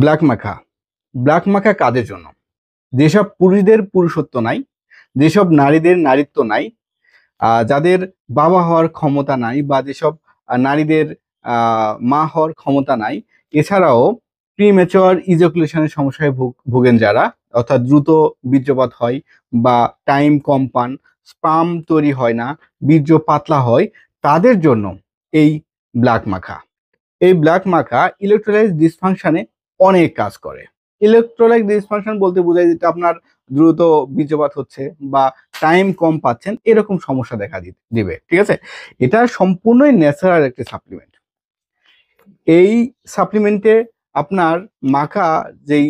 Black মাখা। Black মাখা কাদের জন্য? যেসব পুরুষদের পুরুষত্ব নাই, যেসব নারীদের নারীত্ব নাই, যাদের বাবা হওয়ার ক্ষমতা নাই, বা যেসব নারীদের মা হওয়ার ক্ষমতা নাই, এছাড়াও প্রিম্যাচিওর ইজাকুলেশনের সমস্যায় ভোগেন যারা, অর্থাৎ দ্রুত বীর্যপাত হয় বা টাইম কম পান, স্পাম তৈরি হয় না, বীর্য পাতলা হয়, তাদের জন্য এই ব্ল্যাক মাখা। এই ব্ল্যাক মাখা ইলেকট্রোলাইট ডিসফাংশনে অনেক কাজ করে। ইলেকট্রোলাইট ডিসফাংশন বলতে বোঝায় যেটা আপনার দ্রুত বীর্যপাত হচ্ছে বা টাইম কম পাচ্ছেন, এরকম সমস্যা দেখা দিবে। ঠিক আছে, এটা সম্পূর্ণই ন্যাচারাল একটি সাপ্লিমেন্ট। এই সাপ্লিমেন্টে আপনার মাখা যেই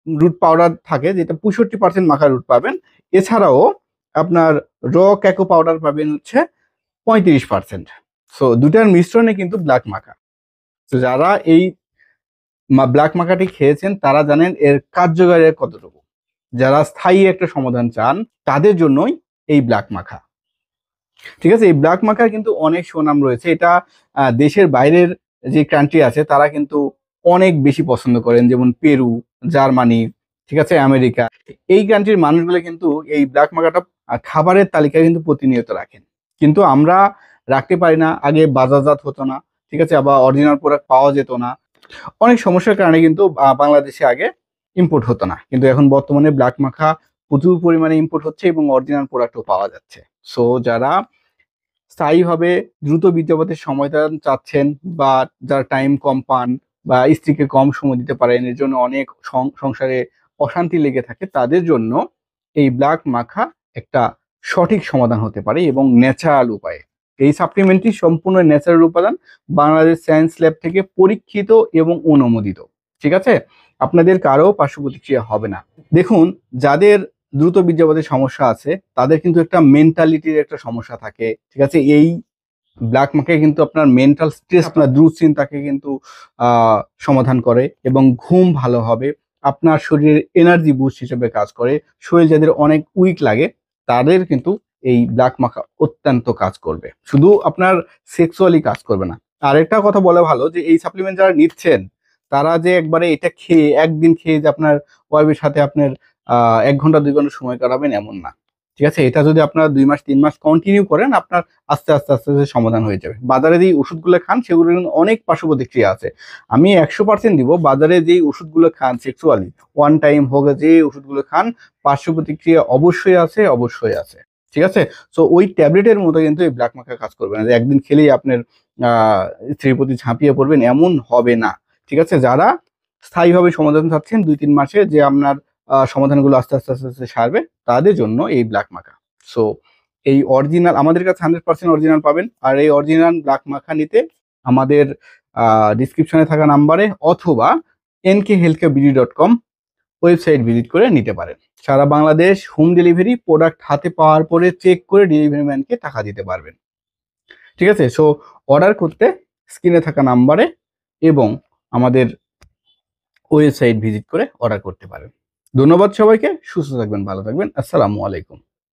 রুট পাউডার থাকে, যেটা 65% মাখা রুট পাবেন, এছাড়াও আপনার র ক্যাকো পাউডার পাবেন হচ্ছে 35%। সো দুটার মিশ্রণে কিন্তু ব্ল্যাক মাখা। তো যারা এই ব্ল্যাক মাখাটি খেয়েছেন তারা জানেন এর কার্যকারিতা কতটুকু। যারা স্থায়ী একটা সমাধান চান তাদের জন্যই এই ব্ল্যাক মাখা। ঠিক আছে, এই ব্ল্যাক মাখার কিন্তু অনেক সুনাম রয়েছে। এটা দেশের বাইরের যে কান্ট্রি আছে তারা কিন্তু অনেক বেশি পছন্দ করেন, যেমন পেরু, জার্মানি, ঠিক আছে, আমেরিকা। এই কান্ট্রির মানুষগুলো কিন্তু এই ব্ল্যাক মাখাটা খাবারের তালিকায় কিন্তু প্রতিনিয়ত রাখেন, কিন্তু আমরা রাখতে পারি না। আগে বাজারজাত হতো না, ঠিক আছে, আবার অরিজিনাল প্রোডাক্ট পাওয়া যেত না। অনেক সমস্যার কারণে কিন্তু বাংলাদেশে আগে ইম্পোর্ট হতো না, কিন্তু এখন বর্তমানে ব্ল্যাক মাখা প্রচুর পরিমাণে ইম্পোর্ট হচ্ছে এবং অরিজিনাল প্রোডাক্টও পাওয়া যাচ্ছে। সো যারা স্থায়ীভাবে দ্রুত বীর্যপাতের সমাধান চাচ্ছেন, বা যারা টাইম কম পান বা স্ত্রীকে কম সময় দিতে পারেন, এর জন্য অনেক সংসারে অশান্তি লেগে থাকে, তাদের জন্য এই ব্ল্যাক মাখা একটা সঠিক সমাধান হতে পারে এবং ন্যাচারাল উপায়ে। এই সাপ্লিমেন্টটি সম্পূর্ণ ন্যাচারাল উপাদান, বাংলাদেশ সায়েন্স ল্যাব থেকে পরীক্ষিত এবং অনুমোদিত। ঠিক আছে, আপনাদের কারো পার্শ্ব প্রতিক্রিয়া হবে না। দেখুন, যাদের দ্রুত বীর্যপাতের সমস্যা আছে তাদের কিন্তু একটা মেন্টালিটির একটা সমস্যা থাকে। ঠিক আছে, এই ব্ল্যাক মার্কে কিন্তু আপনার মেন্টাল স্ট্রেস, আপনার দুশ্চিন্তাকে কিন্তু সমাধান করে এবং ঘুম ভালো হবে। আপনার শরীরের এনার্জি বুস্ট হিসেবে কাজ করে। শরীর যাদের অনেক উইক লাগে তাদের কিন্তু এই ব্ল্যাক মাখা অত্যন্ত কাজ করবে, শুধু আপনার সেক্সুয়ালি কাজ করবে না। আর একটা কথা বলা ভালো যে এই সাপ্লিমেন্ট যারা নিচ্ছেন তারা যে একবারে এটা খেয়ে একদিন খেয়ে যে আপনার ওয়াইফের সাথে আপনার 1 ঘন্টা 2 ঘন্টা সময় কাটাবেন এমন না। ঠিক আছে, এটা যদি আপনারা 2 মাস 3 মাস কন্টিনিউ করেন, আপনার আস্তে আস্তে আস্তে আস্তে সমাধান হয়ে যাবে। বাজারে যেই ওষুধগুলো খান সেগুলো কিন্তু অনেক পার্শ্ব প্রতিক্রিয়া আছে। আমি 100% দিব, বাজারে যেই ওষুধগুলো খান সেক্সুয়ালি ওয়ান টাইম হোক, যে ওষুধগুলো খান, পার্শ্ব প্রতিক্রিয়া অবশ্যই আছে, অবশ্যই আছে। ঠিক আছে, সো ওই ট্যাবলেটের মতো কিন্তু এই ব্ল্যাক মাখা কাজ করবে না যে একদিন খেলেই আপনার স্ত্রীর প্রতি ঝাঁপিয়ে পড়বেন, এমন হবে না। ঠিক আছে, যারা স্থায়ীভাবে সমাধান চাচ্ছেন 2-3 মাসে যে আপনার সমাধানগুলো আস্তে আস্তে আস্তে আস্তে সারবে, তাদের জন্য এই ব্ল্যাক মাখা। সো এই অরিজিনাল আমাদের কাছে 100% অরিজিনাল পাবেন। আর এই অরিজিনাল ব্ল্যাক মাখা নিতে আমাদের ডিসক্রিপশনে থাকা নাম্বারে অথবা nkhealthcareBD.com ওয়েবসাইট ভিজিট করে নিতে পারেন। সারা বাংলাদেশ হোম ডেলিভারি, প্রোডাক্ট হাতে পাওয়ার পরে চেক করে ডেলিভারি ম্যানকে টাকা দিতে পারবেন। ঠিক আছে, সো অর্ডার করতে স্ক্রিনে থাকা নাম্বারে এবং আমাদের ওয়েবসাইট ভিজিট করে অর্ডার করতে পারেন। ধন্যবাদ সবাইকে, সুস্থ থাকবেন, ভালো থাকবেন। আসসালামু আলাইকুম।